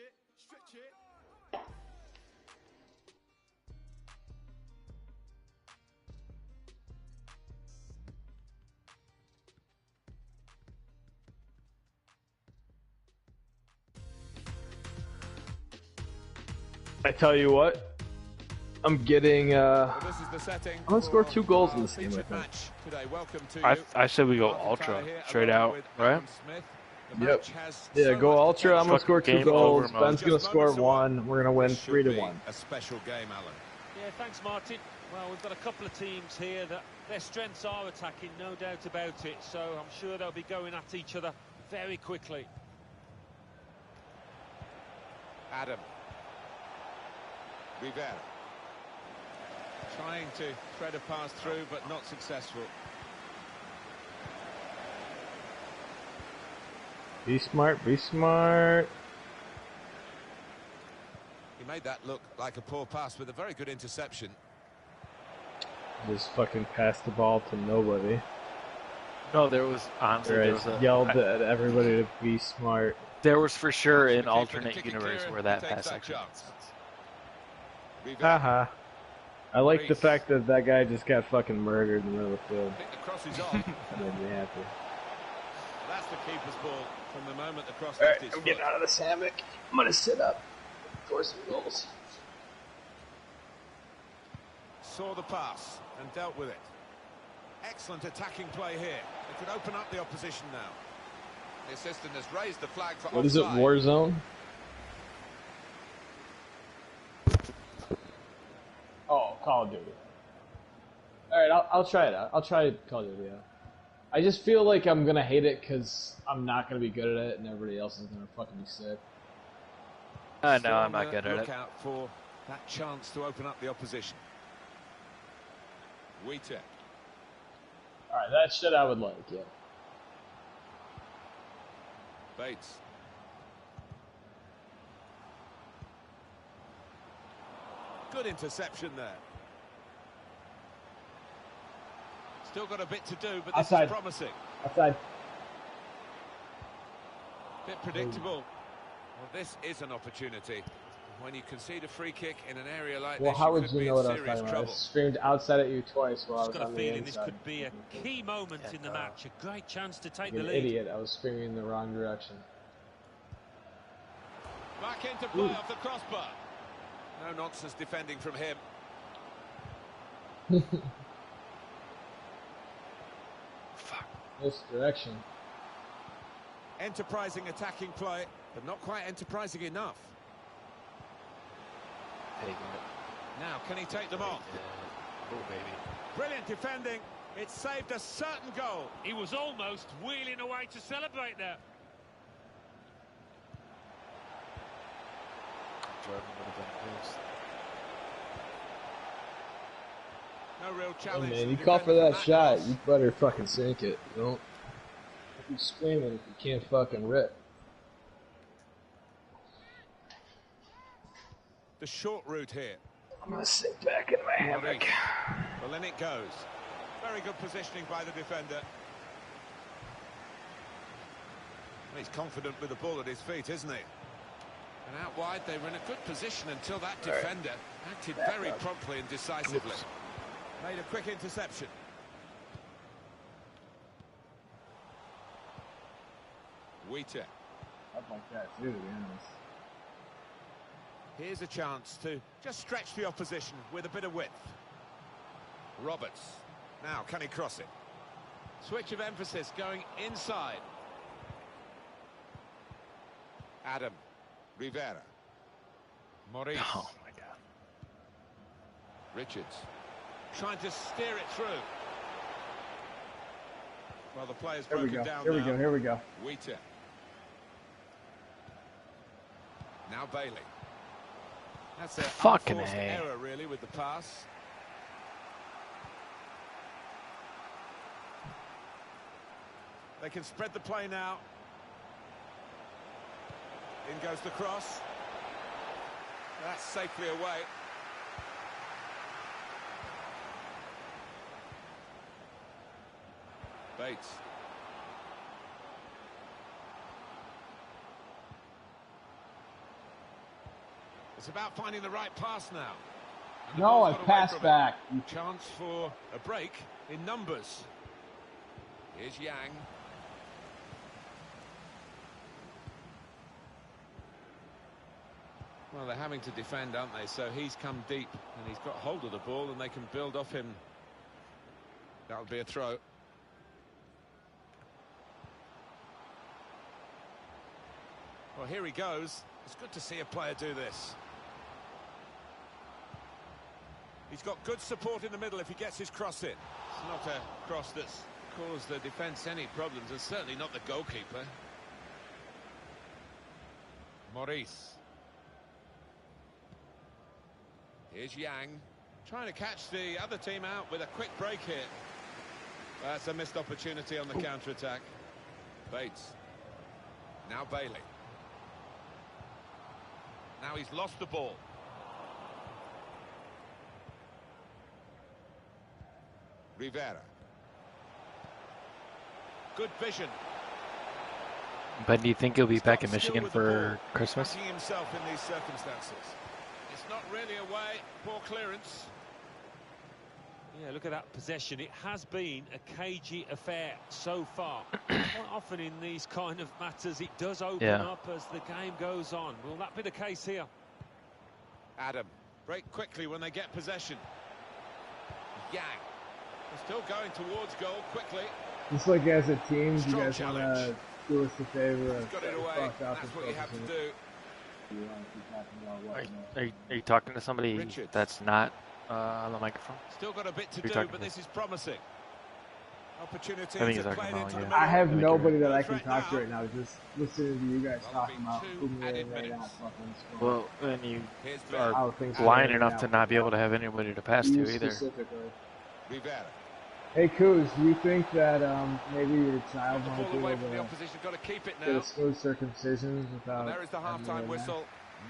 it, stretch it. I tell you what, I'm getting. I'm gonna score 2 goals in this game. I said we go ultra straight out, right? Yep. Yeah, go ultra. I'm gonna score 2 goals. Ben's gonna score 1. We're gonna win 3-1. A special game, Alan. Yeah, thanks, Martin. Well, we've got a couple of teams here that their strengths are attacking, no doubt about it. So I'm sure they'll be going at each other very quickly. Adam. Rivera. Trying to thread a pass through, but not successful. Be smart, be smart. He made that look like a poor pass with a very good interception. Just fucking passed the ball to nobody. No, there was honestly yelled at everybody to be smart. There was for sure an alternate universe where that pass actually made sense. Haha. I like the fact that that guy just got fucking murdered in the middle of the field. I think the cross is on. That made me happy. That's the keeper's ball from the moment the cross Alright, left his I'm foot. getting out of this hammock. I'm gonna sit up. Score some goals. Saw the pass and dealt with it. Excellent attacking play here. It could open up the opposition now. The assistant has raised the flag for offside. What is it, Warzone? Oh, Call of Duty. Alright, I'll try it out. I'll try Call of Duty out. I just feel like I'm gonna hate it because I'm not gonna be good at it and everybody else is gonna fucking be sick. No, I'm not good at Look it. out for that chance to open up the opposition. Wheater. Alright, that shit I would like, yeah. Bates. Good interception there. Still got a bit to do, but this Outside. is promising. Outside. Bit predictable. Well, this is an opportunity. When you concede a free kick in an area like Well, this, how you would could you be know in what I was serious talking about? I trouble. screamed outside at you twice while I was Just got on a the feeling inside. this could be a key moment in the match. A great chance to take Like the an lead. idiot, I was screaming in the wrong direction. Back into play off the crossbar. No nonsense defending from him. Fuck. Misdirection. Enterprising attacking play, but not quite enterprising enough. Now, can he take them on? Oh, baby. Brilliant defending. It saved a certain goal. He was almost wheeling away to celebrate there. Jordan would have been close. No real Hey challenge. man, to you call for defend that from shot, loss. you better fucking sink it. Don't be screaming if you can't fucking rip. The short route here. I'm gonna sit back in my hammock. Well, then it goes. Very good positioning by the defender. He's confident with the ball at his feet, isn't he? And out wide, they were in a good position until that defender acted very promptly and decisively. Made a quick interception. Wheater. I'd like that too, to be honest. Here's a chance to just stretch the opposition with a bit of width. Roberts. Now, can he cross it? Switch of emphasis going inside. Adam. Rivera. Maurice. Oh, my God. Richards. Trying to steer it through. Well, the player's Here we broken go, down here we now. go, here we go. Wheater. Now Bailey. That's a Fucking unforced A. error, really, with the pass. They can spread the play now. In goes the cross. That's safely away. Bates. It's about finding the right pass now. No, I passed back. Chance for a break in numbers. Here's Yang. Well, they're having to defend, aren't they? So he's come deep and he's got hold of the ball and they can build off him. That'll be a throw. Well, here he goes. It's good to see a player do this. He's got good support in the middle if he gets his cross in. It's not a cross that's caused the defence any problems, and certainly not the goalkeeper. Maurice. Here's Yang, trying to catch the other team out with a quick break here. That's a missed opportunity on the counter-attack. Bates. Now Bailey. Now he's lost the ball. Rivera. Good vision. But do you think he'll be back in Michigan for Christmas? Himself in these circumstances. It's not really away. Poor clearance. Yeah, look at that possession. It has been a cagey affair so far. Quite often in these kind of matters, it does open up as the game goes on. Will that be the case here? Adam, break quickly when they get possession. Yang. They're still going towards goal quickly. Just like as a team, you guys want to do us a favor. Got it away. That's what you have to do. Are you talking to somebody Richards. That's not on the microphone? Still got a bit to do, but this is promising. Opportunity I think to he's play talking into about, the I have middle. nobody that I can talk to right now. Just listening to you guys talking about who really right now. Well, and you are blind enough to not be able to have anybody to pass to either. Rivera. Hey, Kuz, do you think that maybe your child might be able to get a smooth circumcision without... There is the half-time whistle.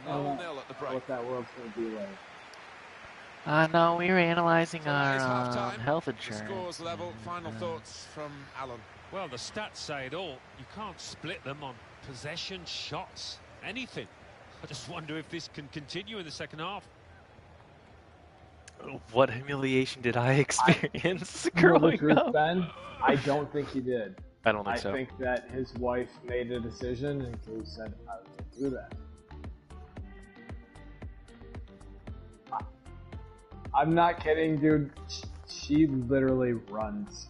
0-0 at the break. What that world's going to be like. No, we were analyzing our health insurance. The scores level. Final thoughts from Alan. Well, the stats say it all. You can't split them on possession, shots, anything. I just wonder if this can continue in the second half. What humiliation did I experience growing up? Ben, I don't think he did. I don't think so. I think that his wife made a decision and he said, I was going to do that. I'm not kidding, dude. She literally runs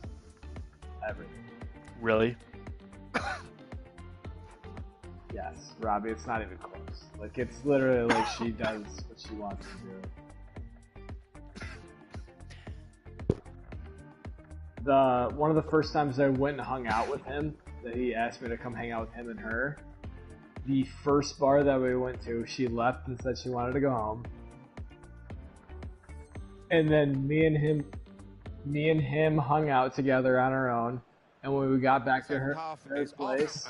everything. Really? Yes, Robbie, it's not even close. Like, it's literally like she does what she wants to do. One of the first times I went and hung out with him, that he asked me to come hang out with him and her, the first bar that we went to, she left and said she wanted to go home. And then me and him hung out together on our own. And when we got back to her place,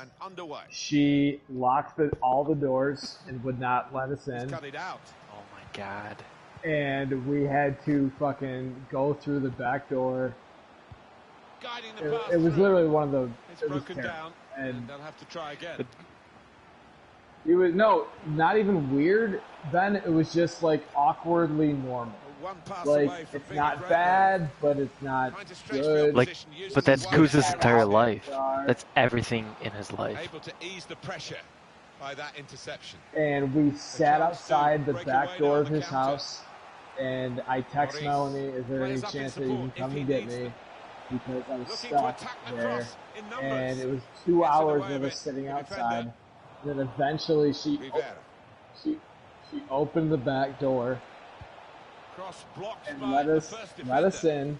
she locked all the doors and would not let us in. Cut it out. Oh my god. And we had to fucking go through the back door. It was literally one of the... It's broken down, and they'll have to try again. It was, no, not even weird, Ben. It was just, like, awkwardly normal. One pass like, away from it's not bad, but it's not good. Like, but that's Kuz's entire life. That's everything in his life. Able to ease the pressure by that interception. And we sat outside the back door of his house, and I text Melanie, is there any chance that you can come and get me? Because I was stuck there, and it was 2 hours of us sitting outside. And then eventually she opened the back door and let us in.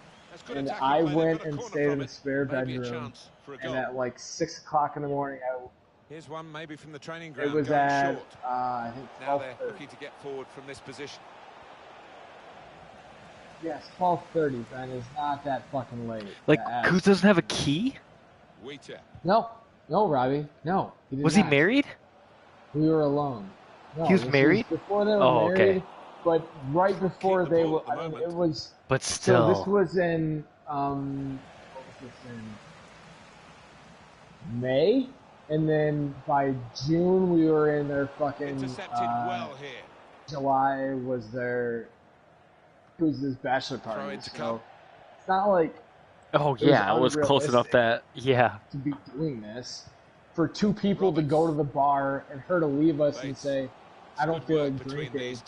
And I went and stayed in the spare bedroom. And at like 6 o'clock in the morning, here's one maybe from the training ground. It was at I think 12:30. Now they're looking to get forward from this position. Yes, 12:30, Ben. It's not that fucking late. Like, Kuz doesn't have a key? No, Robbie. No. Was he married? We were alone. No, he was married? Before they were married, okay. But right before they were, I mean, it was... But still... So this was in, what was this in? May? And then by June, we were in their fucking, intercepted well here. July was their Kuz's bachelor party, so it's not like it was close enough that to be doing this for two people to go to the bar and her to leave us and say, I don't feel like drinking,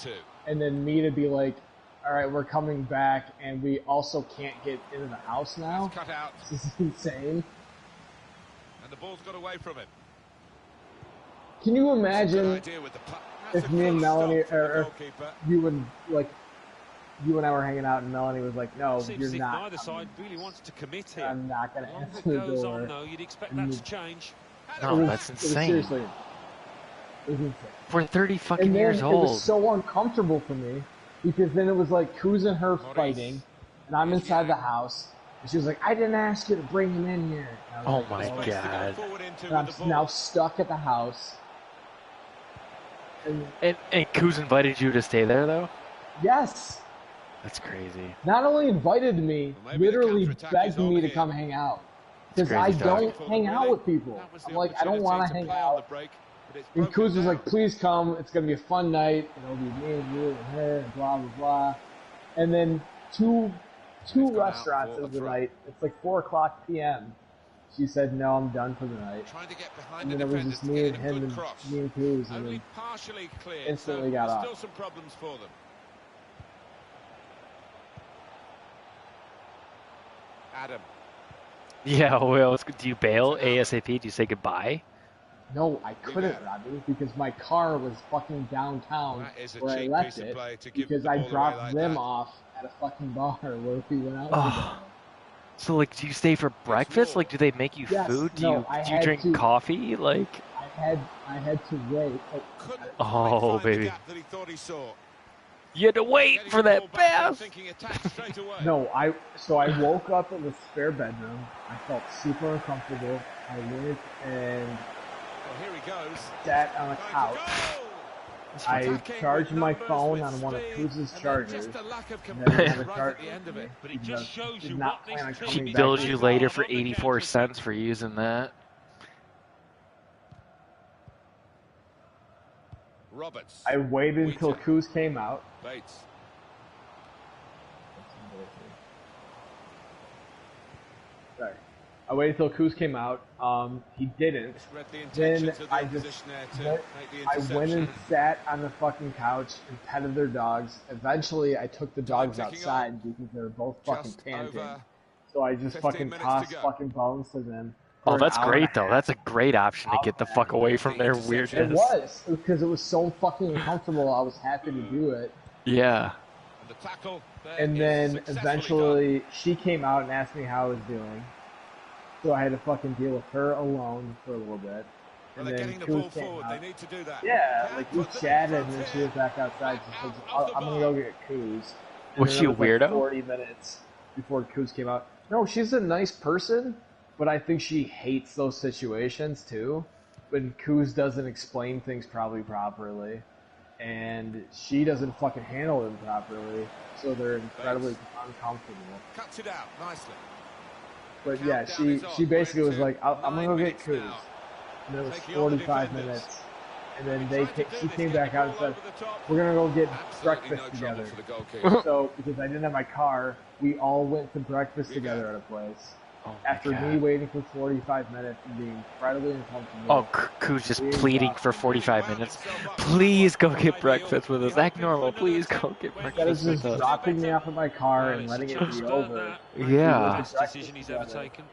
and then me to be like, all right, we're coming back, and we also can't get into the house now. This is insane. And the ball's got away from him. Can you imagine if me and Melanie, or you and I were hanging out, and Melanie was like, "No, you're not." Neither side really wants to commit here. I'm not going to answer the door. On, though, you'd expect that to change. No, that's insane. Seriously, it was insane. We're 30 fucking years old. It was so uncomfortable for me because then it was like Kuz and her fighting, and I'm inside the house. And she was like, I didn't ask you to bring him in here. Oh my God. And I'm now stuck at the house. And Kuz invited you to stay there, though? Yes. That's crazy. Not only invited me, literally begged me to come hang out. Because I don't hang out with people. I'm like, I don't want to hang out. And Kuz was like, please come. It's going to be a fun night. It'll be me and you and her and blah, blah, blah. And then two restaurants of the night. It's like 4 o'clock p.m. She said, no, I'm done for the night. And then it was just me and him and Kuz, and then instantly got off. Still some problems for them. Adam. Yeah, well, do you bail ASAP? Do you say goodbye? No, I couldn't, Robbie, because my car was fucking downtown where I left it, because I dropped them off at a fucking bar where we went out together. So, like, do you stay for breakfast? Like, do they make you food? Do you drink coffee? Like, I had to wait. Oh, baby. You had to wait for that bath. No, so I woke up in the spare bedroom. I felt super uncomfortable. I went and sat on a couch. I charged my phone on one of Kuz's chargers. And then I had a charger at the end. But it just shows you what she bills you later for 84 cents for using that. Roberts. I waited until Kuz came out. Bates. Sorry. I waited until Kuz came out. He didn't. Then I went and sat on the fucking couch and petted their dogs. Eventually, I took the dogs outside because they were both fucking panting. So I just fucking tossed fucking bones to them. Oh, that's great, though. That's a great option to get the fuck away from their weirdness. It was, because it was so fucking uncomfortable. I was happy to do it. Yeah. And then eventually she came out and asked me how I was doing. So I had to fucking deal with her alone for a little bit. And then Kuz came out. Yeah, like we chatted and then she was back outside. She said, I'm going to go get Kuz. Was she a weirdo? Like 40 minutes before Kuz came out. No, she's a nice person. But I think she hates those situations, too. When Kuz doesn't explain things probably properly. And she doesn't fucking handle them properly. So they're incredibly uncomfortable. Cuts it out nicely. But yeah, she basically was like, I'm going to go get Kuz. And it was 45 minutes. And then she came back out and said, we're going to go get breakfast together. So, because I didn't have my car, we all went to breakfast together at a place. After me waiting for 45 minutes and being incredibly uncomfortable. Oh, Kuz just pleading for 45 minutes. Please go get breakfast with us. Act normal. Please go get breakfast with us. Instead of just dropping me off at my car and letting it be over. Yeah. Best decision he's ever taken.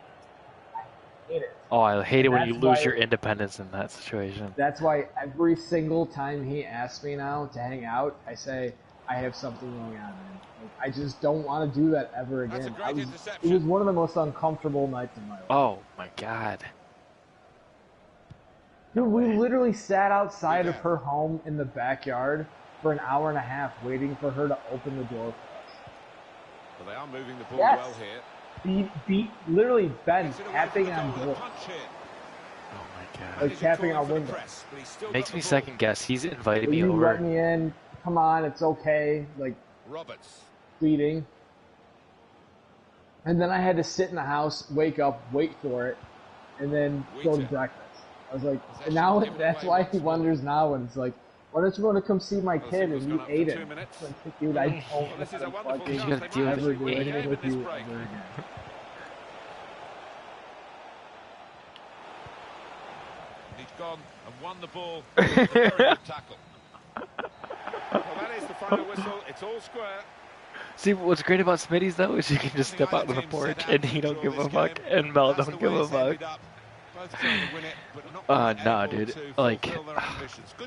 I hate it. Oh, I hate it when you lose your independence in that situation. That's why every single time he asks me now to hang out, I say, I have something going on, man. Like, I just don't want to do that ever again. It was one of the most uncomfortable nights of my life. Oh, my God. Dude, we literally sat outside of her home in the backyard for an hour and a half waiting for her to open the door for us. Well, they are moving the ball well here. Literally Ben tapping on doors. Oh, my God. Like tapping on windows. Makes me second guess. He's invited me you over. Let me in. Come on, it's okay. Like, Roberts. Pleading. And then I had to sit in the house, wake up, wait for it, and then go to breakfast. I was like, and now that's why he wonders now when it's like, Why don't you want to come see my Well, kid the and signal's you ate gone it? up to 2 minutes. Like, dude, I don't Well, this is a want wonderful to chance. gotta deal with ever it. do Win the anything game with in this you break. ever again. He's gone and won the ball. It's a very good tackle. Well, that is the final whistle. It's all square. See, what's great about Smitty's, though, is you can just step out on the porch and he don't give a fuck, and Mel don't give a fuck. Nah, dude. Like,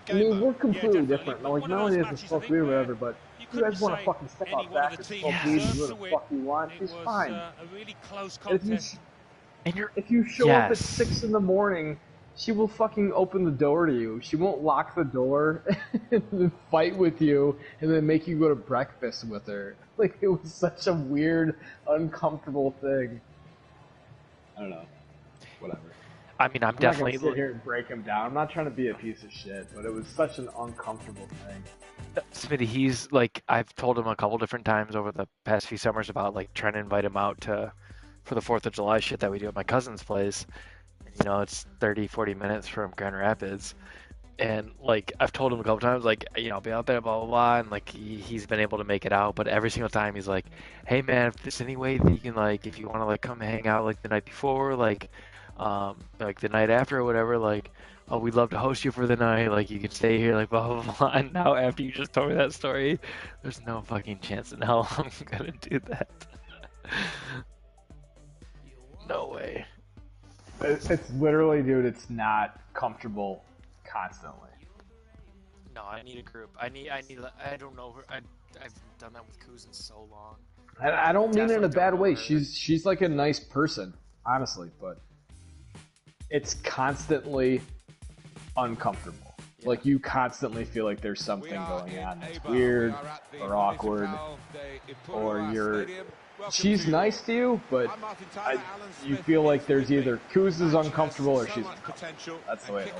I mean, we're completely different. Like, not only is this supposed to be whatever, but you guys want to fucking step out back and smoke weed and do what the fuck you want, she's fine. If you show up at 6 in the morning, she will fucking open the door to you. She won't lock the door and then fight with you and then make you go to breakfast with her. Like, it was such a weird, uncomfortable thing. I don't know. Whatever. I mean, I'm definitely definitely not gonna sit here and break him down. I'm not trying to be a piece of shit, but it was such an uncomfortable thing. Smitty. He's like, I've told him a couple different times over the past few summers about like trying to invite him out for the 4th of July shit that we do at my cousin's place. You know, it's 30-40 minutes from Grand Rapids, and like I've told him a couple times, like, you know, I'll be out there, blah blah blah, and like he's been able to make it out, but every single time he's like, hey man, if there's any way that you can, like, if you want to like come hang out like the night before, like the night after or whatever, like, oh, we'd love to host you for the night, like you could stay here, like blah blah blah. And now after you just told me that story, there's no fucking chance in hell I'm gonna do that. No way. It's literally, dude, it's not comfortable constantly. No, I need a group. I don't know her. I've done that with Kuz in so long. I don't mean it in a bad way. She's like a nice person, honestly, but it's constantly uncomfortable. Yeah. Like, you constantly feel like there's something going on. It's weird or awkward, or you're... She's nice to you, but you feel like there's either Kuz is uncomfortable or she's uncomfortable. That's the way it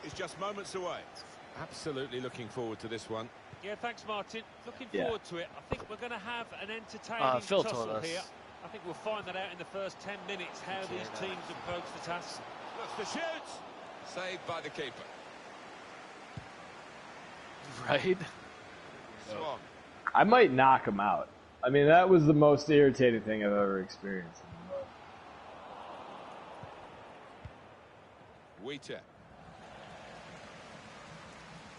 is. Just moments away. Absolutely looking forward to this one. Yeah, thanks, Martin. Looking forward to it. I think we're going to have an entertaining Phil tussle told us. here. I think we'll find that out in the first 10 minutes, how these teams approach the task. Looks to shoot. Saved by the keeper. Right? Swan. I might knock him out. I mean, that was the most irritating thing I've ever experienced. Wheater.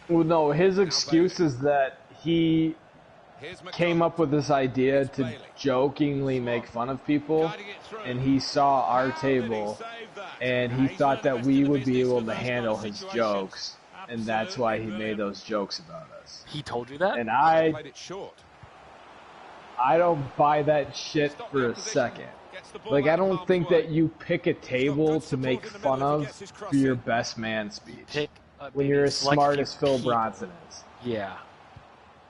Well, no, his excuse is that he came up with this idea to jokingly make fun of people, and he saw our table, and he thought that we would be able to handle his jokes, and that's why he made those jokes about us. He told you that? And I don't buy that shit for a second. Like, I don't think that you pick a table to make fun of for your best man speech when you're as smart as Phil Bronson is. Yeah.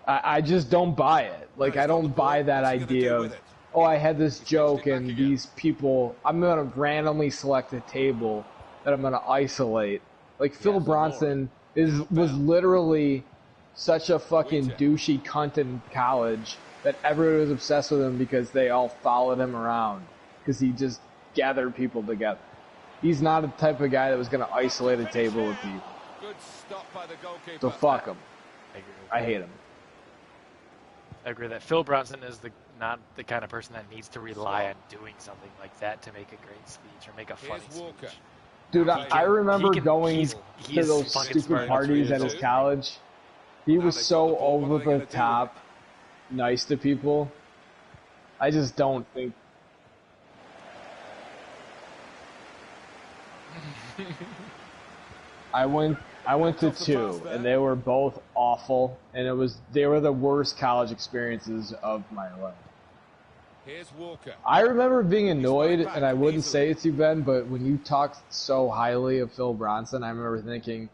I just don't buy it. Like, I don't buy that idea of, oh, I had this joke and these people, I'm going to randomly select a table that I'm going to isolate. Like, Phil Bronson was literally such a fucking douchey cunt in college that everyone was obsessed with him because they all followed him around because he just gathered people together. He's not the type of guy that was going to isolate a table with people. So fuck him. I hate him. I agree that Phil Bronson is not the kind of person that needs to rely on doing something like that to make a great speech or make a funny speech. Dude, I remember going to those stupid parties at his college. He was so over the top nice to people. I just don't think... I went to two, and they were both awful, and they were the worst college experiences of my life. I remember being annoyed, and I wouldn't say it to you, Ben, but when you talked so highly of Phil Bronson, I remember thinking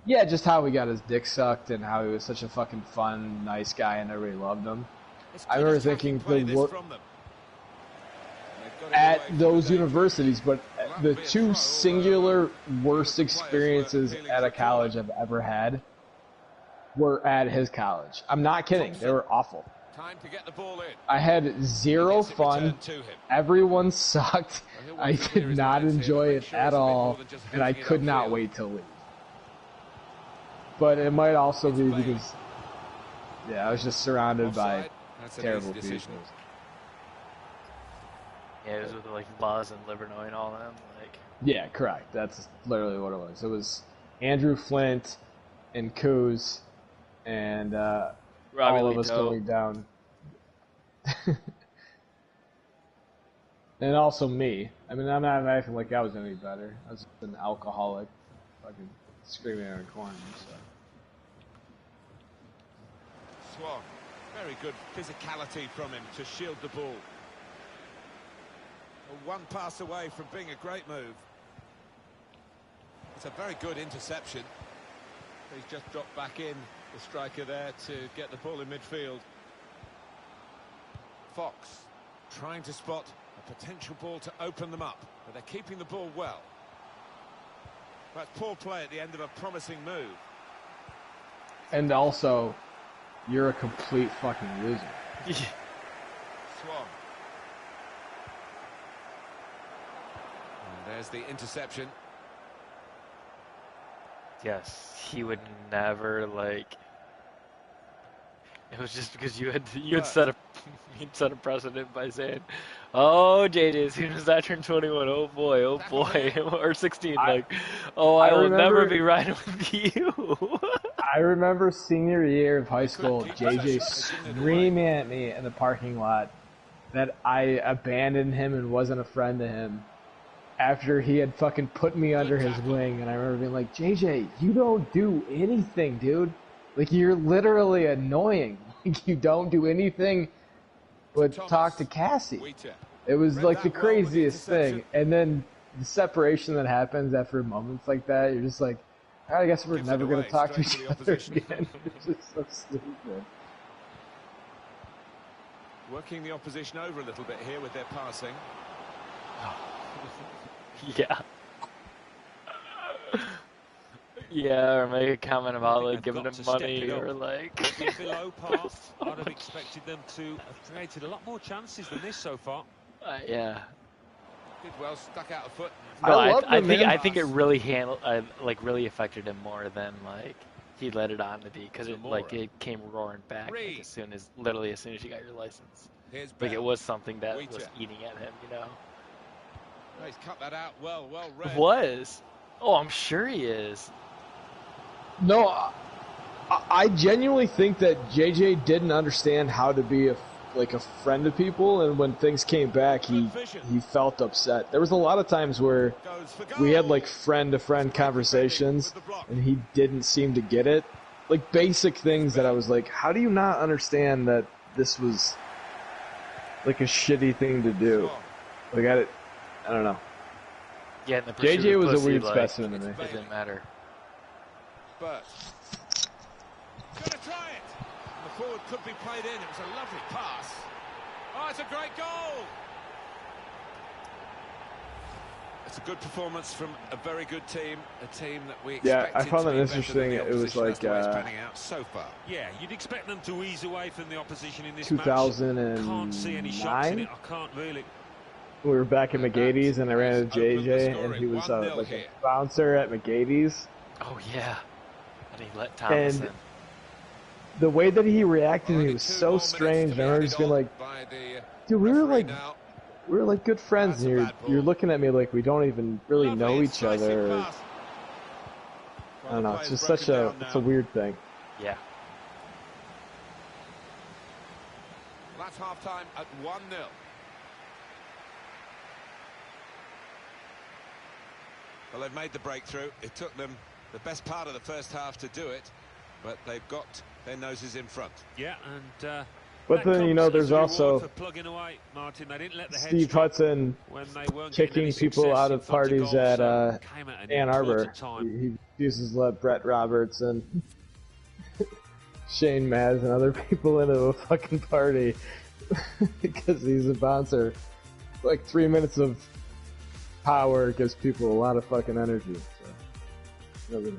yeah, just how he got his dick sucked and how he was such a fucking fun, nice guy and everybody loved him. I remember thinking at those universities, but the two singular worst experiences at a college I've ever had were at his college. I'm not kidding. They were awful. I had zero fun. Everyone sucked. I did not enjoy it at all, and I could not wait to leave. But it might also be because, yeah, I was just surrounded by terrible people. Yeah, it was with like Laz and Livernois and all them. Like. Yeah, correct. That's literally what it was. It was Andrew Flint and Coos and all of us going down. And also me. I mean, I'm not acting like I was any better. I was just an alcoholic, fucking screaming in a corner. So. Swan, very good physicality from him to shield the ball. One pass away from being a great move. It's a very good interception. He's just dropped back in, the striker there, to get the ball in midfield. Fox trying to spot a potential ball to open them up, but they're keeping the ball well. That's poor play at the end of a promising move. And also, you're a complete fucking loser. Swan. And there's the interception. Yes, he would never like. It was just because you had set a precedent by saying, "Oh, JJ, as soon as I turn 21, oh boy, or 16, I will never be riding with you." I remember senior year of high school, JJ screaming at me in the parking lot that I abandoned him and wasn't a friend to him after he had fucking put me under his wing. And I remember being like, JJ, you don't do anything, dude. Like, you're literally annoying. Like, you don't do anything but talk to Cassie. It was like the craziest thing. And then the separation that happens after moments like that, you're just like, all right, I guess we're never going to talk to each other again. It's just so stupid. Working the opposition over a little bit here with their passing. Yeah. Yeah, or make a comment about like giving them money or like. Below par, I'd have expected them to have created a lot more chances than this so far. Yeah. Did well, stuck out a foot. No, I think it really really affected him more than like he let it on to be, because it came roaring back like, as soon as you got your license. Like it was something that was eating at him, you know. He's cut that out well read. It was. Oh, I'm sure he is. No, I genuinely think that JJ didn't understand how to be a friend to people, and when things came back, he felt upset. There was a lot of times where we had like friend-to-friend conversations, and he didn't seem to get it. Like basic things that I was like, how do you not understand that this was like a shitty thing to do? Like I don't know. Yeah, JJ was a weird specimen to me. It didn't matter. But gonna try it. The forward could be played in. It was a lovely pass. Oh, it's a great goal. It's a good performance from a very good team, a team that we expected. Yeah, I found that interesting. It was like panning out so far. Yeah, you'd expect them to ease away from the opposition in this 2009. match. Can't see any shots in it. I can't really. We were back at McGady's, and I ran into JJ, and he was like a bouncer at McGady's. Oh yeah, and he let Thomas in. The way that he reacted to me was so strange. And I remember just being like, dude, we were like good friends, and you're looking at me like we don't even really know each other. I don't know. It's just it's a weird thing. Yeah. That's half time at 1-0. Well, they've made the breakthrough. It took them the best part of the first half to do it, but they've got their noses in front. Yeah, and but then, there's also away, Martin. They didn't let the Steve Hudson kicking people out of parties at Ann Arbor. He refuses to let Brett Roberts and Shane Maz and other people into a fucking party because he's a bouncer. Like 3 minutes of power gives people a lot of fucking energy. So, never know.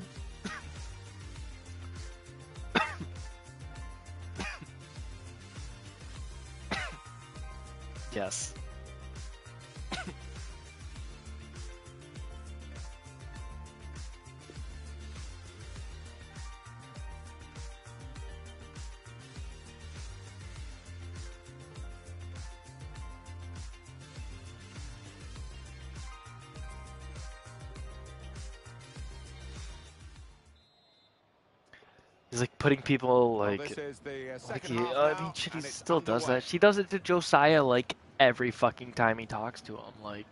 Yes. He's like putting people like, This is the like second he, half I now, mean, shit, he and it's still does underway. that. She does it to Josiah like every fucking time he talks to him. Like,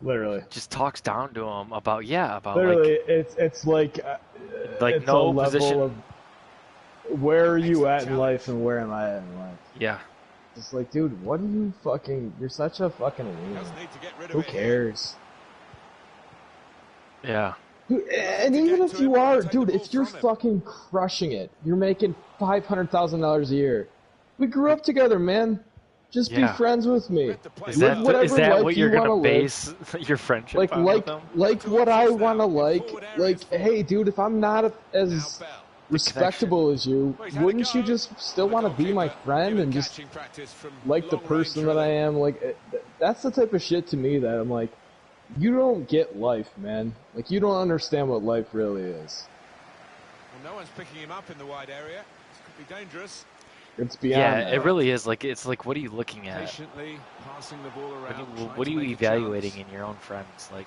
Literally. just talks down to him about Literally, like it's like it's no a level position. of where are you at in life and where am I at in life? Yeah. It's like, dude, what are you fucking? You're such a fucking wiener. Who cares? Yeah. Dude, and even if you are, dude, if you're fucking crushing it, you're making $500,000 a year. We grew up together, man. Just be friends with me. Is that what you're gonna base your friendship on with them? Like what I wanna like, hey, dude, if I'm not as respectable as you, wouldn't you just still want to be my friend and just like the person that I am? Like, that's the type of shit to me that I'm like, you don't get life, man. Like, you don't understand what life really is. Well, no one's picking him up in the wide area. This could be dangerous. It's beyond that. It really is. Like, it's like, what are you looking at? Patiently passing the ball around, what are you evaluating in your own friends? Like,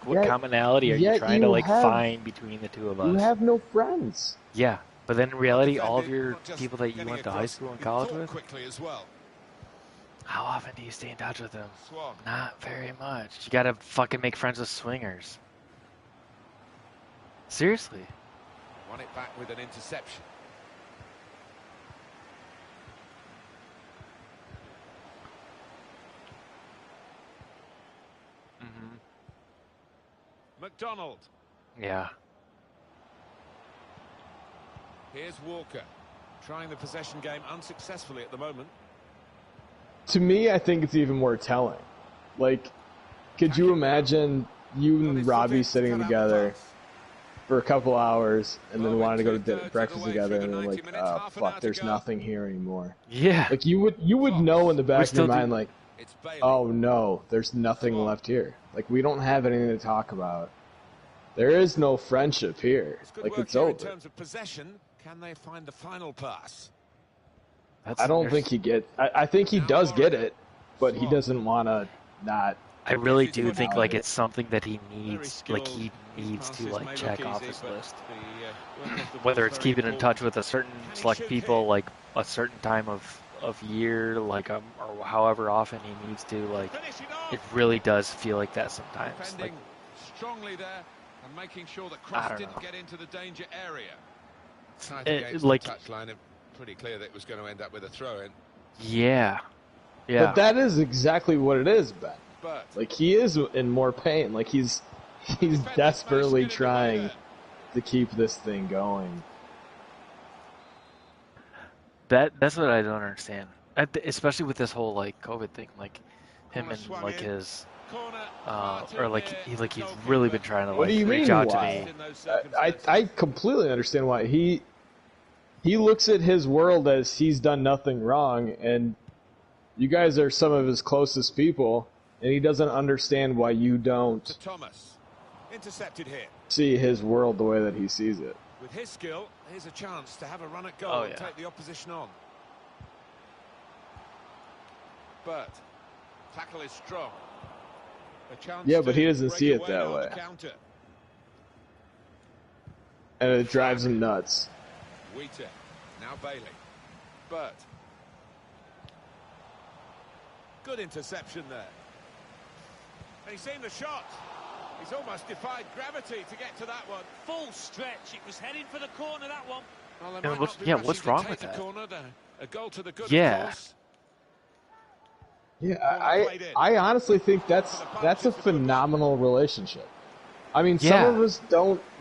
what Yeah, commonality are you trying to like find between the two of us? You have no friends. Yeah, but then in reality, all of your people that you went to high school and college with, how often do you stay in touch with them? Not very much. You gotta fucking make friends with swingers. Seriously. Won it back with an interception. McDonald. Yeah. Here's Walker, trying the possession game unsuccessfully at the moment. To me, I think it's even more telling. Like, could you imagine you and Robbie sitting together for a couple hours and then wanting to go to breakfast together and then like, oh, fuck, there's nothing here anymore. Yeah. Like, you would know in the back of your mind, like, oh no, there's nothing left here. Like, we don't have anything to talk about. There is no friendship here. Like, it's over. In terms of possession, can they find the final pass? I don't think he gets. I think he does get it, but he doesn't want to not. I really do think like it's something that he needs. Like, he needs to like check off his list. Whether it's keeping in touch with a certain select people, like a certain time of year, like or however often he needs to, like, it really does feel like that sometimes. Like, strongly there and making sure that Cross didn't get into the danger area. Like, touchline, pretty clear that it was going to end up with a throw-in. Yeah. But that is exactly what it is, Ben. Like, he is in more pain. Like, he's desperately trying to keep this thing going. That's what I don't understand, especially with this whole like COVID thing, like him and like his, or like he's really been trying to like reach out to me. I completely understand why he looks at his world as he's done nothing wrong, and you guys are some of his closest people, and he doesn't understand why you don't Intercepted here. See his world the way that he sees it. With his skill, here's a chance to have a run at goal and take the opposition on. But tackle is strong. Yeah, but he doesn't see it that way. And it drives him nuts. Wheater, now Bailey. But good interception there. And he's seen the shot. He's almost defied gravity to get to that one. Full stretch. It was heading for the corner, that one. Well, what's wrong with that? A goal to the good, yeah. Yeah, I honestly think that's a phenomenal relationship. I mean, some of us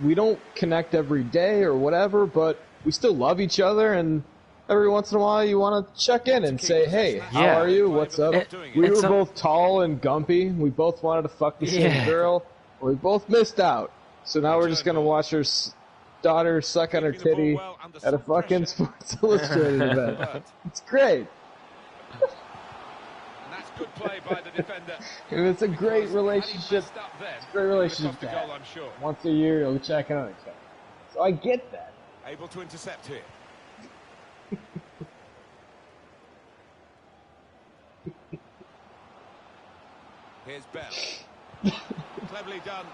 we don't connect every day or whatever, but we still love each other, and every once in a while you want to check in and say, hey, how are you? What's up? We were both tall and gumpy. We both wanted to fuck the same girl. We both missed out. So now we're just going to watch our daughter suck on her titty at a fucking Sports Illustrated event. It's great. Good play by the defender. It's a great relationship. It's a great relationship to have. Once a year, you'll check on each other. So I get that. Able to intercept here. Here's Bell. Cleverly done.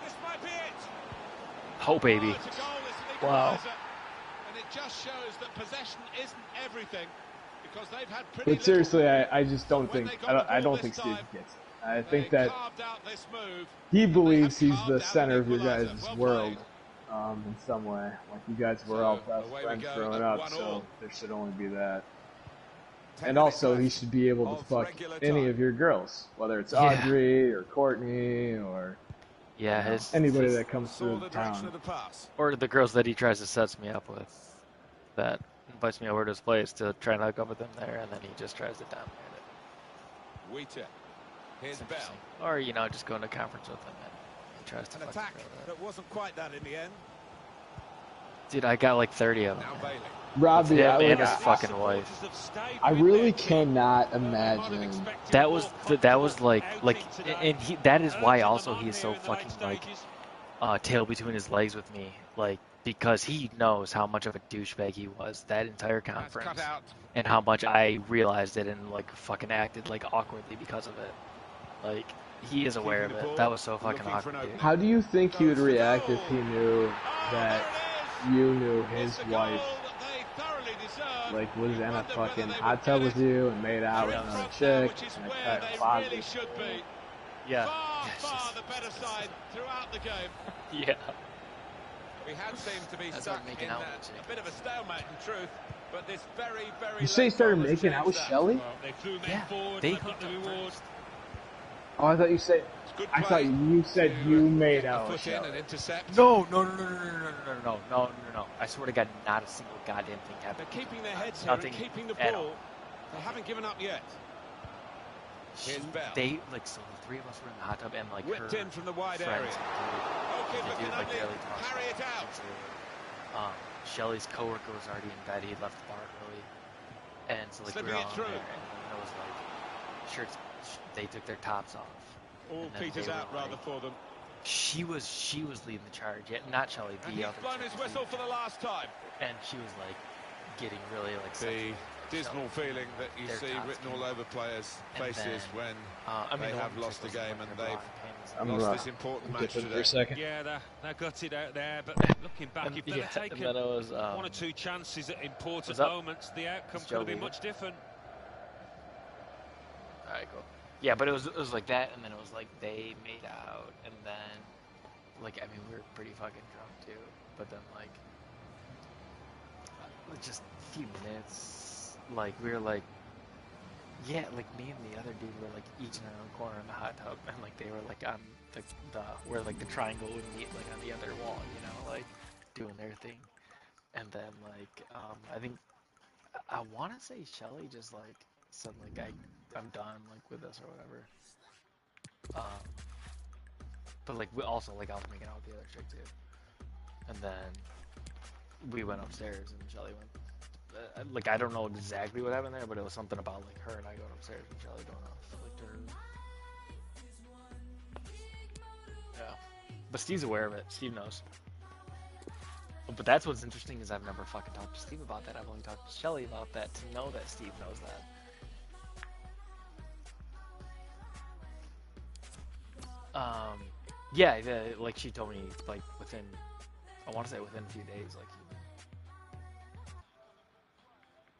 This might be it. Oh, baby. It's a goal. This is Wow. And it just shows that possession isn't everything, because they've had pretty But seriously, little. I just don't When think they got the I ball don't think this Steve time, gets it. I they think that carved out this move, he and they believes have he's the carved out center an of your equaliser. guys' Well world, played. in some way. Like you guys were So, all best away we friends go growing at up, 1-1. so there should only be that. 10 And minutes also, he left should be able to of fuck regular any time. of your girls, whether it's Yeah. Audrey or Courtney or Yeah, anybody his that comes Saw through the the direction town. of the pass. or the girls that he tries to set me up with, that invites me over to his place to try and hook up with him there, and then he just tries to dominate it. Wheater. Here's It's Bell. interesting. Or just go into conference with him and he tries to An fuck attack the girl there. that wasn't quite that in the end. Dude, I got like 30 of them. Now Man. Bailey. Robbie, Him I, and his like, fucking wife. I really cannot imagine. That was like, and that is why also he is so fucking like tail between his legs with me, like, because he knows how much of a douchebag he was that entire conference, and how much I realized it and like fucking acted like awkwardly because of it. Like, he is aware of it. That was so fucking awkward, dude. How do you think he would react if he knew that you knew his wife, like, was in a fucking hot tub with you and made out with another chick and a closet? Yeah. Far the better side throughout the game. Yeah. We had seemed to be That's stuck like making in out with a bit of a stalemate in truth, but this very, very You say he late started goal has making out with changed that. Shelley? Well, they threw men Yeah, forward, they and got hooked the up reward. first. Oh, I thought you said. It's good I play thought you said to, you made get the out with foot in Shelley. and intercept. No. I swear to God, not a single goddamn thing They're happened. keeping their heads here and Nothing keeping the at ball. all. They haven't given up yet. Here's Bell. They, like, so the three of us were in the hot tub, and like Whipped her in from the wide friends, area. the Okay, but dude, can like, only barely talks carry it about out. Shelly's coworker was already in bed. He left the bar early, and so like we Slipping were it all in through. there, and it was like shirts. They took their tops off. All and then peters they were, out rather like, for them. She was leading the charge. Yeah, not Shelly, And the he's other. blown chick his was whistle leading. for the last time. And she was like getting really like The sexual. dismal feeling that you Their see tops written came all off. over players' And faces then, when I mean, they the have one lost a chick was, game like, and her they've bra panties I'm lost gonna this important get match them for a today. second. Yeah, they got it out there, but looking back, And, if they'd yeah, have and taken then it was one or two chances at important What's up? moments, the outcome It's could have been Joe much different. all right, cool. Yeah, but it was like that, and then it was like they made out, and then like, I mean, we were pretty fucking drunk too, but then like just a few minutes, like we were like, yeah, like me and the other dude were like each in our own corner in the hot tub, and like they were like on the where like the triangle would meet, like on the other wall, like doing their thing. And then like I think I want to say Shelly just like said like I'm done like with this or whatever. But like we also, like, I was making out with the other chick too, and then we went upstairs and Shelly went. Like, I don't know exactly what happened there, but it was something about like her and I going upstairs and Shelly going off like to her. Yeah, but Steve's aware of it. Steve knows. But that's what's interesting is I've never fucking talked to Steve about that. I've only talked to Shelly about that to know that Steve knows that. Yeah, like she told me like within, I want to say within a few days, like